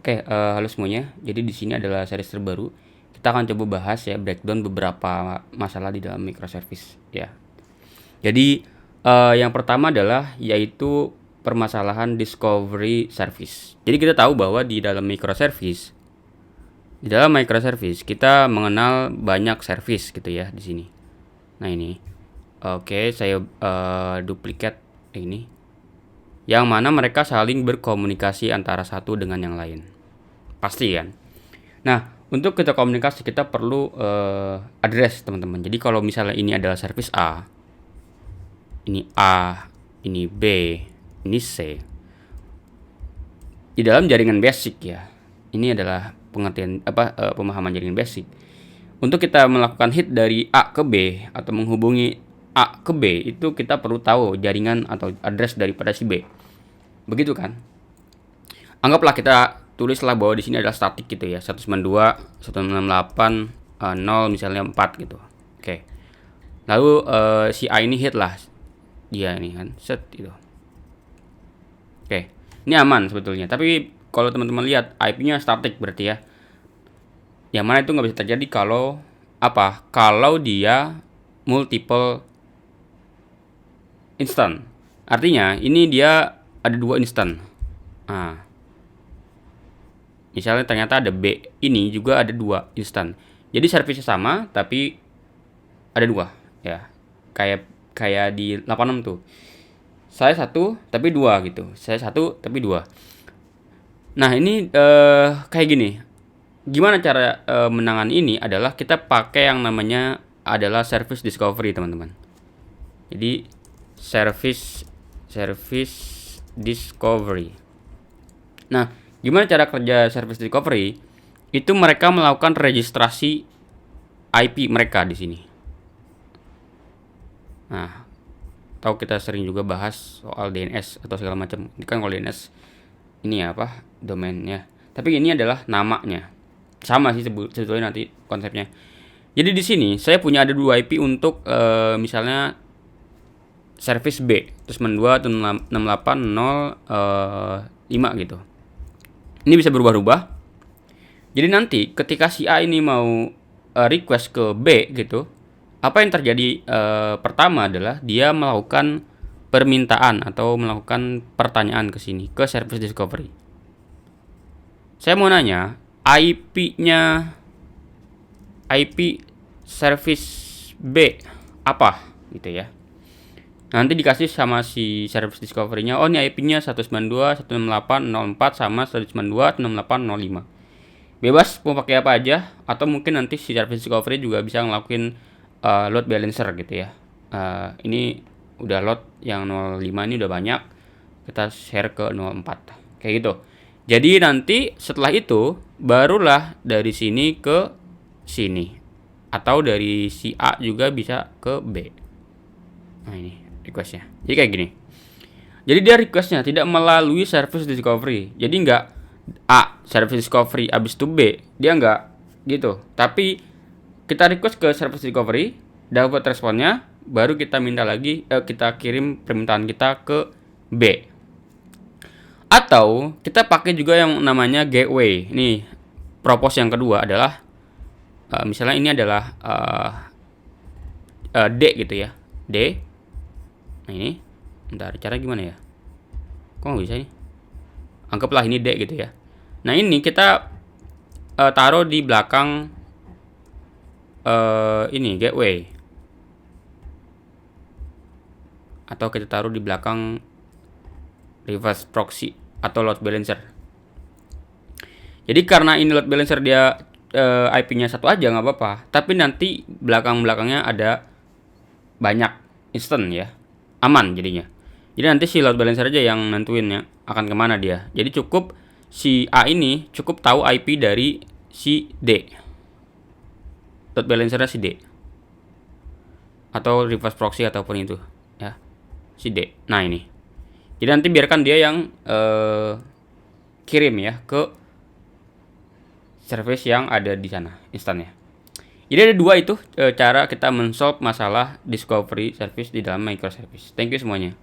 Halo semuanya. Jadi di sini adalah series terbaru. Kita akan coba bahas ya breakdown beberapa masalah di dalam microservice ya. Jadi yang pertama adalah yaitu permasalahan discovery service. Jadi kita tahu bahwa di dalam microservice kita mengenal banyak service gitu ya di sini. Nah ini, saya duplikat ini, yang mana mereka saling berkomunikasi antara satu dengan yang lain. Pasti kan? Nah, untuk kita komunikasi kita perlu address teman-teman. Jadi kalau misalnya ini adalah service A, ini B, ini C. Di dalam jaringan basic ya. Ini adalah pengertian pemahaman jaringan basic. Untuk kita melakukan hit dari A ke B atau menghubungi A ke B, itu kita perlu tahu jaringan atau address daripada si B. Begitu kan? Anggaplah kita tulislah bahwa di sini adalah static gitu ya, 192, 168, 0 misalnya 4 gitu. Oke. Lalu si A ini hit lah dia ini kan, set gitu. Oke. Ini aman sebetulnya, tapi kalau teman-teman lihat IP-nya static berarti ya. Yang mana itu nggak bisa terjadi kalau Kalau dia multiple instant. Artinya ini dia ada 2 instant. Nah, misalnya ternyata ada B, ini juga ada 2 instan. Jadi service sama tapi ada 2 ya. Kayak di 86 tuh. Saya 1 tapi 2 gitu. Saya 1 tapi 2. Nah, ini kayak gini. Gimana cara menangani ini adalah kita pakai yang namanya adalah service discovery, teman-teman. Jadi service discovery. Nah, gimana cara kerja service discovery? Itu mereka melakukan registrasi IP mereka di sini. Nah, tahu kita sering juga bahas soal DNS atau segala macam. Ini kan kalau DNS ini domainnya. Tapi ini adalah namanya. Sama sih sebetulnya nanti konsepnya. Jadi di sini saya punya ada 2 IP untuk misalnya service B, terus 68.0.5 gitu. Ini bisa berubah-ubah. Jadi nanti ketika si A ini mau request ke B gitu, apa yang terjadi pertama adalah dia melakukan permintaan atau melakukan pertanyaan ke sini, ke service discovery. Saya mau nanya, IP service B apa gitu ya. Nanti dikasih sama si service discovery-nya, oh ini IP-nya 192.168.0.4 sama 192.168.0.5. Bebas mau pakai apa aja, atau mungkin nanti si service discovery juga bisa ngelakuin load balancer gitu ya. Ini udah load yang 0.5 ini udah banyak, kita share ke 0.4 kayak gitu. Jadi nanti setelah itu barulah dari sini ke sini, atau dari si A juga bisa ke B. Nah ini requestnya. Jadi kayak gini. Jadi dia requestnya tidak melalui service discovery. Jadi nggak A service discovery abis itu B, dia nggak gitu. Tapi kita request ke service discovery, dapat responnya, baru kita minta lagi, kita kirim permintaan kita ke B. Atau kita pakai juga yang namanya gateway. Nih, propose yang kedua adalah misalnya ini adalah D gitu ya, D. Nah ini, bentar, cara gimana ya? Kok nggak bisa nih? Anggaplah ini D gitu ya. Nah ini kita taruh di belakang ini gateway, atau kita taruh di belakang reverse proxy atau load balancer. Jadi karena ini load balancer dia IP-nya satu aja nggak apa-apa, tapi nanti belakang-belakangnya ada banyak instant ya, aman jadinya. Jadi nanti si load balancer aja yang nentuin ya akan kemana dia. Jadi cukup si A ini cukup tahu IP dari si D, load balancernya si D, atau reverse proxy ataupun itu ya, si D. Nah ini. Jadi nanti biarkan dia yang kirim ya ke service yang ada di sana instannya. Jadi ada 2 itu cara kita men-solve masalah discovery service di dalam microservice. Thank you semuanya.